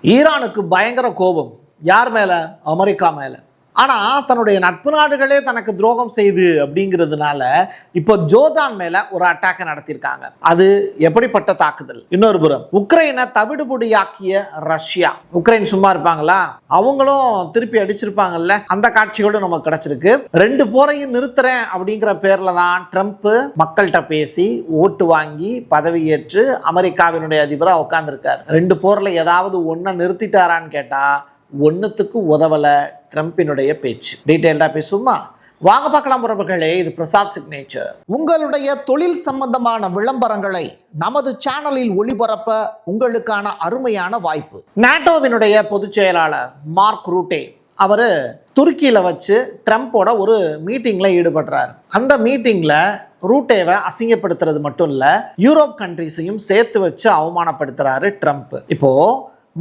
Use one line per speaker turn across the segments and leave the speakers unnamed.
ஈரானுக்கு பயங்கர கோபம். யார் மேல? அமெரிக்கா மேல. ஆனா தன்னுடைய நட்பு நாடுகளே தனக்கு துரோகம் செய்து அப்படிங்கிறதுனால இப்போ ஜோர்டான் மேல ஒரு அட்டாக் நடத்தியிருக்காங்க. அது எப்படிப்பட்ட தாக்குதல்? இன்னொரு புறம் உக்ரைனை தவிடுபொடியாக்கிய ரஷ்யா. உக்ரைன் சும்மா இருப்பாங்களா? அவங்களும் திருப்பி அடிச்சிருப்பாங்கல்ல. அந்த காட்சிகளும் நமக்கு கிடைச்சிருக்கு. ரெண்டு போரையும் நிறுத்துறேன் அப்படிங்கிற பேர்ல தான் ட்ரம்ப் மக்கள்கிட்ட பேசி ஓட்டு வாங்கி பதவியேற்று அமெரிக்காவினுடைய அதிபராக உட்கார்ந்துருக்காரு. ரெண்டு போர்ல ஏதாவது ஒன்ன நிறுத்திட்டாரான்னு கேட்டா ஒன்னுத்துக்கு உதவல ட்ரம்பினுடைய பேச்சு. டீட்டெயில்டா பேசுமா? வாங்க பார்க்கலாம் உறவுகளே. இது பிரசாத் சிக்னேச்சர். உங்களுடைய தொழில் சம்பந்தமான விளம்பரங்களை நமது சேனலில் ஒளிபரப்ப உங்களுக்கான அருமையான வாய்ப்பு. நாட்டோவினுடைய பொதுச் செயலாளர் மார்க் ரூட்டே அவரு துருக்கியில வச்சு ட்ரம்போட ஒரு மீட்டிங்ல ஈடுபடுறாரு. அந்த மீட்டிங்ல ரூட்டேவை அசிங்கப்படுத்துறது மட்டும் இல்ல, யூரோப் கண்ட்ரிஸையும் சேர்த்து வச்சு அவமானப்படுத்துறாரு ட்ரம்ப். இப்போ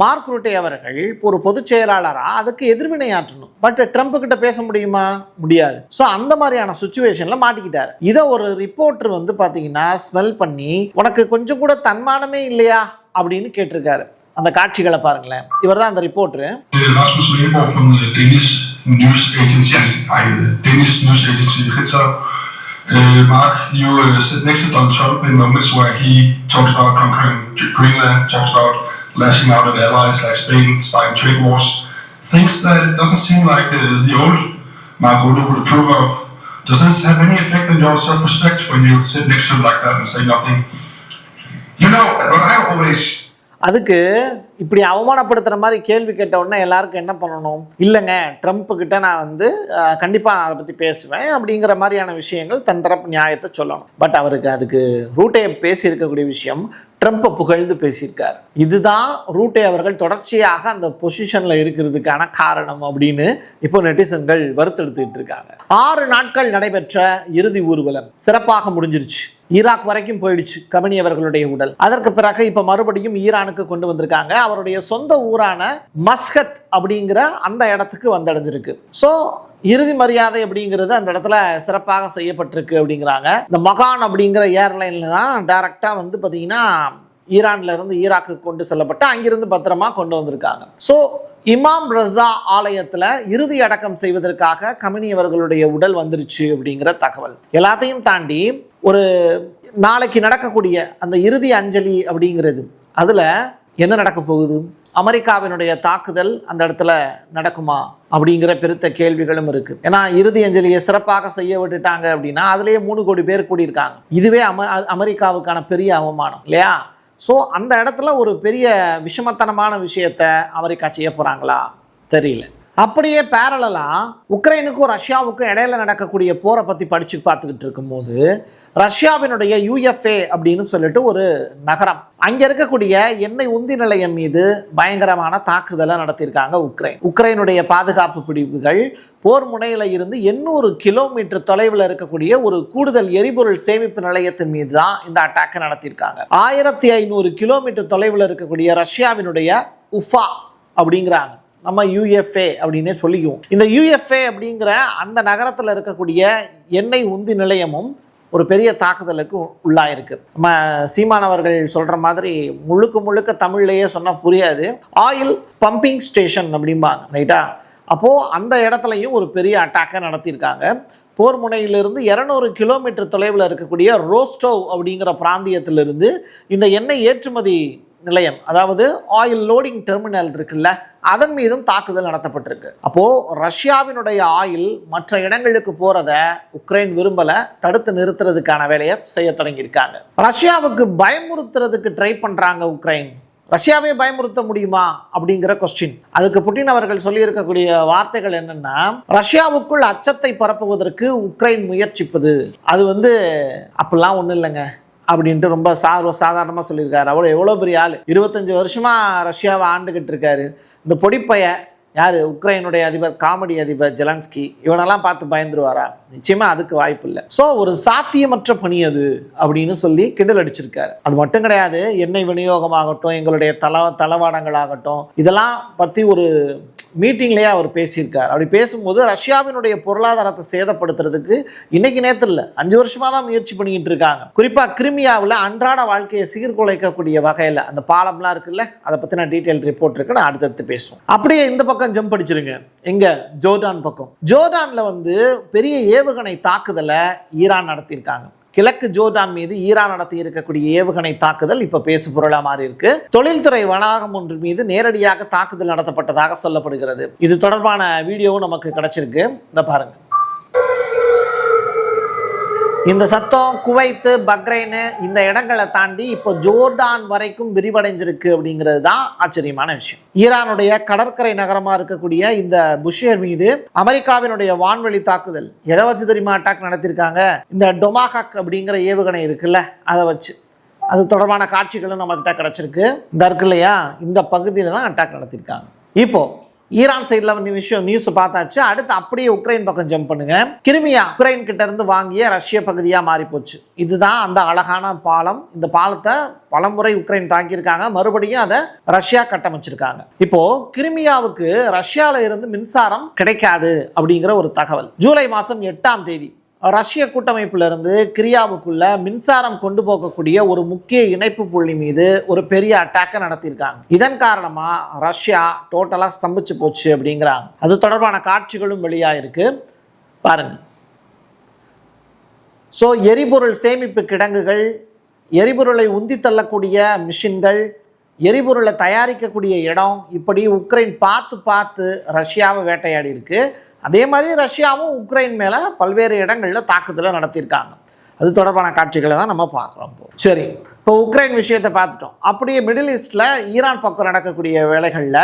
மார்க் ரூட்டே அவர்கள் ஒரு பொதுச் செயலாளரா அதுக்கு எதிர்வினையாற்றணும். பட் ட்ரம்ப் கிட்ட பேச முடியுமா? முடியாது. ஸோ அந்த மாதிரியான சுச்சுவேஷன்ல மாட்டிக்கிட்டாரு. இதை ஒரு ரிப்போர்ட்டர் வந்து பாத்தீங்கன்னா ஸ்மெல் பண்ணி உனக்கு கொஞ்சம் கூட தன்மானமே இல்லையா அப்படின்னு கேட்டிருக்காரு. அந்த காட்சிகளை பாருங்களேன். இவர் தான் அந்த reporter.
Rasmus Leborg from the Danish news agency Ritzau. Mark, you sit next to Donald Trump in moments where he talks about conquering Greenland, talks about lashing out at allies like Spain, starting trade wars, things that it doesn't seem like the old Mark Rutte would approve of. Does this have any effect on your self-respect when you sit next to him like that and say nothing? You know, but I always...
அதுக்கு இப்படி அவமானப்படுத்துற மாதிரி கேள்வி கேட்ட உடனே எல்லாருக்கும் என்ன பண்ணணும்? இல்லைங்க, ட்ரம்ப் கிட்ட நான் வந்து கண்டிப்பா நான் அதை பத்தி பேசுவேன் அப்படிங்கிற மாதிரியான விஷயங்கள் தன் தரப்பு நியாயத்தை சொல்லணும். பட் அவருக்கு அதுக்கு ரூட்டே பேசி இருக்கக்கூடிய விஷயம் ட்ரம்ப்பை புகழ்ந்து பேசியிருக்காரு. இதுதான் ரூட்டே அவர்கள் தொடர்ச்சியாக அந்த பொசிஷன்ல இருக்கிறதுக்கான காரணம் அப்படின்னு இப்போ நெட்டிசன்கள் வருத்தெடுத்துட்டு இருக்காங்க. 6 நாட்கள் நடைபெற்ற இறுதி ஊர்வலம் சிறப்பாக முடிஞ்சிருச்சு. ஈராக் வரைக்கும் போயிடுச்சு கமனி அவர்களுடைய உடல். அதற்கு பிறகு இப்ப மறுபடியும் ஈரானுக்கு கொண்டு வந்திருக்காங்க. அவருடைய சொந்த ஊரான மஸ்கத் அப்படிங்கிற அந்த இடத்துக்கு வந்தடைஞ்சிருக்கு. ஸோ இறுதி மரியாதை அப்படிங்கிறது அந்த இடத்துல சிறப்பாக செய்யப்பட்டிருக்கு அப்படிங்கிறாங்க. இந்த மகான் அப்படிங்கிற ஏர்லைன்ல தான் டைரக்டா வந்து பாத்தீங்கன்னா ஈரான்ல இருந்து ஈராக்கு கொண்டு செல்லப்பட்டு அங்கிருந்து பத்திரமா கொண்டு வந்திருக்காங்க. ஸோ இமாம் ரஸா ஆலயத்துல இறுதி அடக்கம் செய்வதற்காக கமனி அவர்களுடைய உடல் வந்துருச்சு அப்படிங்கிற தகவல். எல்லாத்தையும் தாண்டி ஒரு நாளைக்கு நடக்கக்கூடிய அந்த இறுதி அஞ்சலி அப்படிங்கிறது அதுல என்ன நடக்க போகுது? அமெரிக்காவினுடைய தாக்குதல் அந்த இடத்துல நடக்குமா அப்படிங்கிற பெருத்த கேள்விகளும் இருக்கு. ஏன்னா இறுதி அஞ்சலியை சிறப்பாக செய்ய விட்டுட்டாங்க அப்படின்னா அதுலயே 3 கோடி பேர் கூடியிருக்காங்க. இதுவே அமெரிக்காவுக்கான பெரிய அவமானம் இல்லையா? ஸோ அந்த இடத்துல ஒரு பெரிய விஷமத்தனமான விஷயத்த அமெரிக்கா செய்ய போறாங்களா தெரியல. அப்படியே பேரலா உக்ரைனுக்கும் ரஷ்யாவுக்கும் இடையில நடக்கக்கூடிய போரை பத்தி படிச்சு பார்த்துக்கிட்டு இருக்கும்போது ரஷ்யாவினுடைய UFA அப்படின்னு சொல்லிட்டு ஒரு நகரம், அங்க இருக்கக்கூடிய எண்ணெய் உந்தி நிலையம் மீது பயங்கரமான தாக்குதலை நடத்தியிருக்காங்க உக்ரைனுடைய பாதுகாப்பு பிரிவுகள். போர் முனையில இருந்து 800 கிலோமீட்டர் தொலைவில் இருக்கக்கூடிய ஒரு கூடுதல் எரிபொருள் சேமிப்பு நிலையத்தின் மீது தான் இந்த அட்டாக்கை நடத்தியிருக்காங்க. 1500 கிலோமீட்டர் தொலைவில் இருக்கக்கூடிய ரஷ்யாவினுடைய உஃபா அப்படிங்கிறாங்க. நம்ம UFA அப்படின்னே சொல்லிக்குவோம். இந்த UFA அப்படிங்கிற அந்த நகரத்தில் இருக்கக்கூடிய எண்ணெய் உந்தி நிலையமும் ஒரு பெரிய தாக்குதலுக்கு உள்ளாயிருக்கு. நம்ம சீமானவர்கள் சொல்ற மாதிரி முழுக்க தமிழ்லையே சொன்னா புரியாது. ஆயில் பம்பிங் ஸ்டேஷன் அப்படிம்பாங்க, ரைட்டா? அப்போ அந்த இடத்துலையும் ஒரு பெரிய அட்டாக்கை நடத்தியிருக்காங்க. போர் முனையிலிருந்து 200 கிலோமீட்டர் தொலைவில் இருக்கக்கூடிய ரோஸ்டோவ் அப்படிங்கிற பிராந்தியத்திலிருந்து இந்த எண்ணெய் ஏற்றுமதி நிலையம், அதாவது ஆயில் லோடிங் டெர்மினல் இருக்குல்ல, அதன் மீதும் தாக்குதல் நடத்தப்பட்டிருக்கு. அப்போ ரஷ்யாவினுடைய ஆயில் மற்ற இடங்களுக்கு போறத உக்ரைன் விரும்பல, தடுத்து நிறுத்துறதுக்கான வேலையை செய்ய தொடங்கியிருக்காங்க. ரஷ்யாவுக்கு பயமுறுத்துறதுக்கு ட்ரை பண்றாங்க உக்ரைன். ரஷ்யாவே பயமுறுத்த முடியுமா அப்படிங்கிற கொஸ்டின். அதுக்கு புட்டின் அவர்கள் சொல்லி இருக்கக்கூடிய வார்த்தைகள் என்னன்னா, ரஷ்யாவுக்குள் அச்சத்தை பரப்புவதற்கு உக்ரைன் முயற்சிப்பது அது வந்து அப்படிலாம் ஒன்றும் இல்லைங்க அப்படின்ட்டு ரொம்ப சாதாரணமாக சொல்லியிருக்காரு. அவர் எவ்வளோ பெரிய ஆள், 25 வருஷமா ரஷ்யாவை ஆண்டுகிட்டு இருக்காரு. இந்த பொடிப்பைய யார்? உக்ரைனுடைய அதிபர், காமெடி அதிபர் ஜெலன்ஸ்கி. இவனெல்லாம் பார்த்து பயந்துருவாரா? நிச்சயமா அதுக்கு வாய்ப்பு இல்லை. ஸோ ஒரு சாத்தியமற்ற பணி அது அப்படின்னு சொல்லி கிண்டல் அடிச்சிருக்காரு. அது மட்டும் கிடையாது, எண்ணெய் விநியோகமாகட்டும், எங்களுடைய தளவாடங்களாகட்டும், இதெல்லாம் பற்றி ஒரு மீட்டிங்லேயே அவர் பேசியிருக்கார். அப்படி பேசும்போது ரஷ்யாவினுடைய பொருளாதாரத்தை சேதப்படுத்துறதுக்கு இன்னைக்கு நேரத்தில் இல்லை, 5 வருஷமாக தான் முயற்சி பண்ணிக்கிட்டு இருக்காங்க. குறிப்பாக கிரிமியாவில் அன்றாட வாழ்க்கையை சீர்குலைக்கக்கூடிய வகையில் அந்த பாலம்லாம் இருக்குல்ல, அதை பற்றின டீட்டெயில் ரிப்போர்ட் இருக்கு, நான் அடுத்தடுத்து பேசுவோம். அப்படியே இந்த பக்கம் ஜம்ப் அடிச்சிருங்க, எங்க ஜோர்டான் பக்கம். ஜோர்டானில் வந்து பெரிய ஏவுகணை தாக்குதலை ஈரான் நடத்தியிருக்காங்க. கிழக்கு ஜோர்டான் மீது ஈரான் நடத்தி இருக்கக்கூடிய ஏவுகணை தாக்குதல் இப்ப பேசு பொருளா மாறி இருக்கு. தொழில்துறை வளாகம் ஒன்று மீது நேரடியாக தாக்குதல் நடத்தப்பட்டதாக சொல்லப்படுகிறது. இது தொடர்பான வீடியோவும் நமக்கு கிடைச்சிருக்கு, இந்த பாருங்க. இந்த சத்தம் குவைத்து, பக்ரைனு இந்த இடங்களை தாண்டி இப்போ ஜோர்டான் வரைக்கும் விரிவடைஞ்சிருக்கு அப்படிங்கிறது தான் ஆச்சரியமான விஷயம். ஈரானுடைய கடற்கரை நகரமா இருக்கக்கூடிய இந்த புஷேர் மீது அமெரிக்காவினுடைய வான்வெளி தாக்குதல் எதை வச்சு தெரியுமா அட்டாக் நடத்திருக்காங்க? இந்த டொமாஹாக் அப்படிங்கிற ஏவுகணை இருக்குல்ல, அதை வச்சு. அது தொடர்பான காட்சிகளும் நம்மகிட்ட கிடைச்சிருக்கு. இந்த இருக்கு இல்லையா, இந்த பகுதியில தான் அட்டாக் நடத்திருக்காங்க. இப்போ ஈரான் சைடில் நியூஸ் பார்த்தாச்சு. அடுத்து அப்படியே உக்ரைன் பக்கம் ஜம்ப் பண்ணுங்க. கிரிமியா உக்ரைன் கிட்ட இருந்து வாங்கிய ரஷ்ய பகுதியா மாறி போச்சு. இதுதான் அந்த அழகான பாலம். இந்த பாலத்தை பலமுறை உக்ரைன் தாக்கியிருக்காங்க, மறுபடியும் அதை ரஷ்யா கட்டமைச்சிருக்காங்க. இப்போ கிரிமியாவுக்கு ரஷ்யால இருந்து மின்சாரம் கிடைக்காது அப்படிங்கிற ஒரு தகவல். ஜூலை மாதம் 8ஆம் தேதி ரஷ்ய கூட்டமைப்பிலிருந்து கிரியாவுக்குள்ள மின்சாரம் கொண்டு போகக்கூடிய ஒரு முக்கிய இணைப்பு புள்ளி மீது ஒரு பெரிய அட்டாக்கை நடத்தியிருக்காங்க. இதன் காரணமா ரஷ்யா டோட்டலா ஸ்தம்பிச்சு போச்சு அப்படிங்கிறாங்க. அது தொடர்பான காட்சிகளும் வெளியாயிருக்கு, பாருங்க. ஸோ எரிபொருள் சேமிப்பு கிடங்குகள், எரிபொருளை உந்தி தள்ளக்கூடிய மிஷின்கள், எரிபொருளை தயாரிக்கக்கூடிய இடம், இப்படி உக்ரைன் பார்த்து ரஷ்யாவை வேட்டையாடி இருக்கு. அதே மாதிரி ரஷ்யாவும் உக்ரைன் மேல பல்வேறு இடங்கள்ல தாக்குதலை நடத்தியிருக்காங்க. அது தொடர்பான காட்சிகளை தான் நம்ம பார்க்குறோம். சரி, இப்போ உக்ரைன் விஷயத்தை பார்த்துட்டோம். அப்படியே மிடில் ஈஸ்ட்ல ஈரான் பக்கம் நடக்கக்கூடிய வேலைகளில்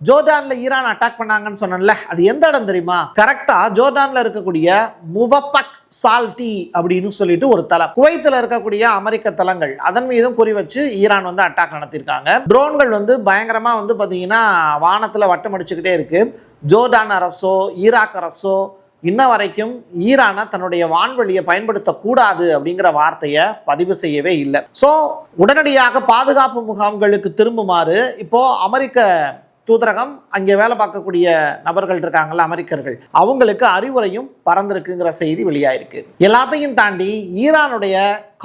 ஜோர்டான்ல ஈரான் அட்டாக் பண்ணாங்கன்னு சொன்னேன்ல, அது எந்த இடம் தெரியுமா? கரெக்டா ஜோர்டான்ல இருக்கக்கூடிய முவப்பக் சால்டி அப்படின்னு சொல்லிட்டு ஒரு தளம். குவைத்தில் இருக்கக்கூடிய அமெரிக்க தளங்கள், அதன் மீதும் குறி வச்சு ஈரான் வந்து அட்டாக் நடத்தியிருக்காங்க. ட்ரோன்கள் வந்து பயங்கரமா வந்து பார்த்தீங்கன்னா வானத்தில் வட்டம் அடிச்சுக்கிட்டே இருக்கு. ஜோர்டான் அரசோ ஈராக் அரசோ இன்ன வரைக்கும் ஈரானை தன்னுடைய வான்வெளியை பயன்படுத்தக்கூடாது அப்படிங்கிற வார்த்தையை பதிவு செய்யவே இல்லை. ஸோ உடனடியாக பாதுகாப்பு முகாம்களுக்கு திரும்புமாறு இப்போ அமெரிக்க தூதரகம், அங்கே வேலை பார்க்கக்கூடிய நபர்கள் இருக்காங்கல்ல, அமெரிக்கர்கள், அவங்களுக்கு அறிவுரையும் பறந்திருக்குங்கிற செய்தி வெளியாயிருக்கு. எல்லாத்தையும் தாண்டி ஈரானுடைய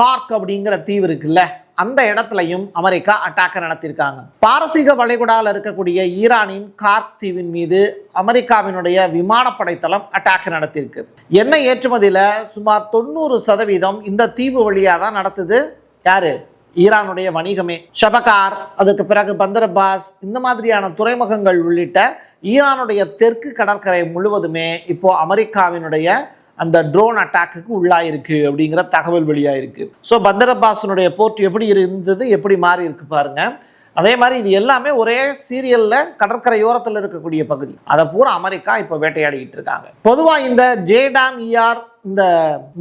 கார்க் அப்படிங்கிற தீவு இருக்குல்ல, அந்த இடத்துலையும் அமெரிக்கா அட்டாக்கை நடத்தியிருக்காங்க. பாரசீக வளைகுடாவில் இருக்கக்கூடிய ஈரானின் கார்க் தீவின் மீது அமெரிக்காவினுடைய விமானப்படை தளம் அட்டாக் நடத்தியிருக்கு. எண்ணெய் ஏற்றுமதியில சுமார் 90% இந்த தீவு வழியாக தான் நடத்துது. யாரு? ஈரானுடைய வணிகமே. ஷபகார், அதுக்கு பிறகு பந்தர் அப்பாஸ், இந்த மாதிரியான துறைமுகங்கள் உள்ளிட்ட ஈரானுடைய தெற்கு கடற்கரை முழுவதுமே இப்போ அமெரிக்காவினுடைய அந்த ட்ரோன் அட்டாக்கு உள்ளாயிருக்கு அப்படிங்கிற தகவல் வெளியாயிருக்கு. ஸோ பந்தர் அப்பாஸினுடைய போர்ட் எப்படி இருந்தது, எப்படி மாறி இருக்கு பாருங்க. அதே மாதிரி இது எல்லாமே ஒரே சீரியல்ல கடற்கரையோரத்தில் இருக்கக்கூடிய பகுதி, அதை பூரா அமெரிக்கா இப்போ வேட்டையாடிக்கிட்டு இருக்காங்க. பொதுவாக இந்த ஜேடாம் ER இந்த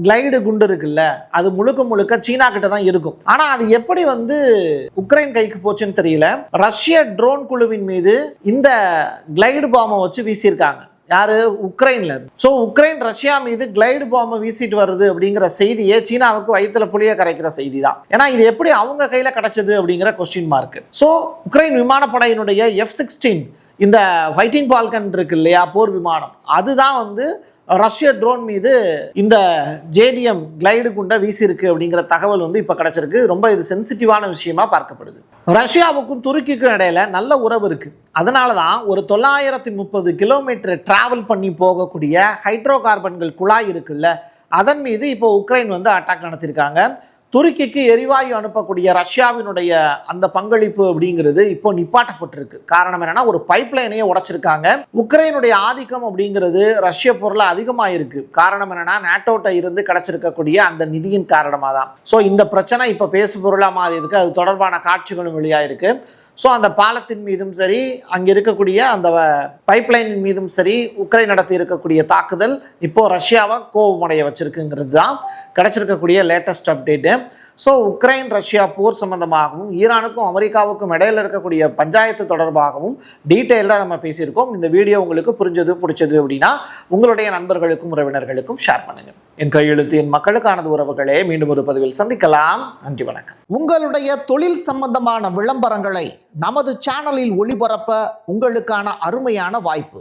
கிளைடு குண்டு இருக்குல்ல, அது முழுக்க சீனா கிட்ட தான் இருக்கும். ஆனா அது எப்படி வந்து உக்ரைன் கைக்கு போச்சுன்னு தெரியல. ரஷ்ய ட்ரோன் குழுவின் மீது இந்த கிளைடு பாம்பை வச்சு வீசியிருக்காங்க. யாரு? உக்ரைன்ல. ஸோ உக்ரைன் ரஷ்யா மீது கிளைடு பாம்பை வீசிட்டு வருது அப்படிங்கிற செய்தியே சீனாவுக்கு வயிற்றுல புளிய கரைக்கிற செய்தி தான். ஏன்னா இது எப்படி அவங்க கையில கிடைச்சது அப்படிங்கிற கொஸ்டின் மார்க். ஸோ உக்ரைன் விமானப்படையினுடைய F-16 இந்த ஃபைட்டிங் ஃபால்கன் இருக்கு இல்லையா, போர் விமானம், அதுதான் வந்து ரஷ்ய ட்ரோன் மீது இந்த JDM கிளைடு குண்டை வீசியிருக்கு அப்படிங்கிற தகவல் வந்து இப்போ கிடைச்சிருக்கு. ரொம்ப இது சென்சிட்டிவான விஷயமா பார்க்கப்படுது. ரஷ்யாவுக்கும் துருக்கிக்கும் இடையில நல்ல உறவு இருக்கு. அதனால தான் ஒரு 930 கிலோமீட்டர் டிராவல் பண்ணி போகக்கூடிய ஹைட்ரோ கார்பன்கள் குழாய் இருக்குல்ல, அதன் மீது இப்போ உக்ரைன் வந்து அட்டாக் நடத்தியிருக்காங்க. துருக்கிக்கு எரிவாயு அனுப்பக்கூடிய ரஷ்யாவினுடைய அந்த பங்களிப்பு அப்படிங்கிறது இப்போ நிப்பாட்டப்பட்டிருக்கு. காரணம் என்னன்னா, ஒரு பைப் லைனையே உடைச்சிருக்காங்க. உக்ரைனுடைய ஆதிக்கம் அப்படிங்கிறது ரஷ்ய பொருளை அதிகமாக இருக்கு. காரணம் என்னன்னா, நேட்டோட்ட இருந்து கிடைச்சிருக்கக்கூடிய அந்த நிதியின் காரணமாக தான். ஸோ இந்த பிரச்சனை இப்போ பேசு பொருளாக மாறி இருக்கு. அது தொடர்பான காட்சிகளும் வெளியாயிருக்கு. ஸோ அந்த பாலத்தின் மீதும் சரி, அங்கே இருக்கக்கூடிய அந்த பைப்லைனின் மீதும் சரி, உக்ரைன் நடத்தி இருக்கக்கூடிய தாக்குதல் இப்போ ரஷ்யாவை கோபமடைய வச்சிருக்குங்கிறது தான் கிடைச்சிருக்கக்கூடிய latest update. So Ukraine Russia போர் சம்பந்தமாகவும் ஈரானுக்கும் அமெரிக்காவுக்கும் இடையில இருக்கக்கூடிய பஞ்சாயத்து தொடர்பாகவும் டீட்டெயிலாக நம்ம பேசியிருக்கோம். இந்த வீடியோ உங்களுக்கு புரிஞ்சது பிடிச்சது அப்படின்னா உங்களுடைய நண்பர்களுக்கும் உறவினர்களுக்கும் ஷேர் பண்ணுங்க. என் கையெழுத்து என் மக்களுக்கானது உறவுகளே. மீண்டும் ஒரு பதிவில் சந்திக்கலாம். நன்றி, வணக்கம். உங்களுடைய தொழில் சம்பந்தமான விளம்பரங்களை நமது சேனலில் ஒளிபரப்ப உங்களுக்கான அருமையான வாய்ப்பு.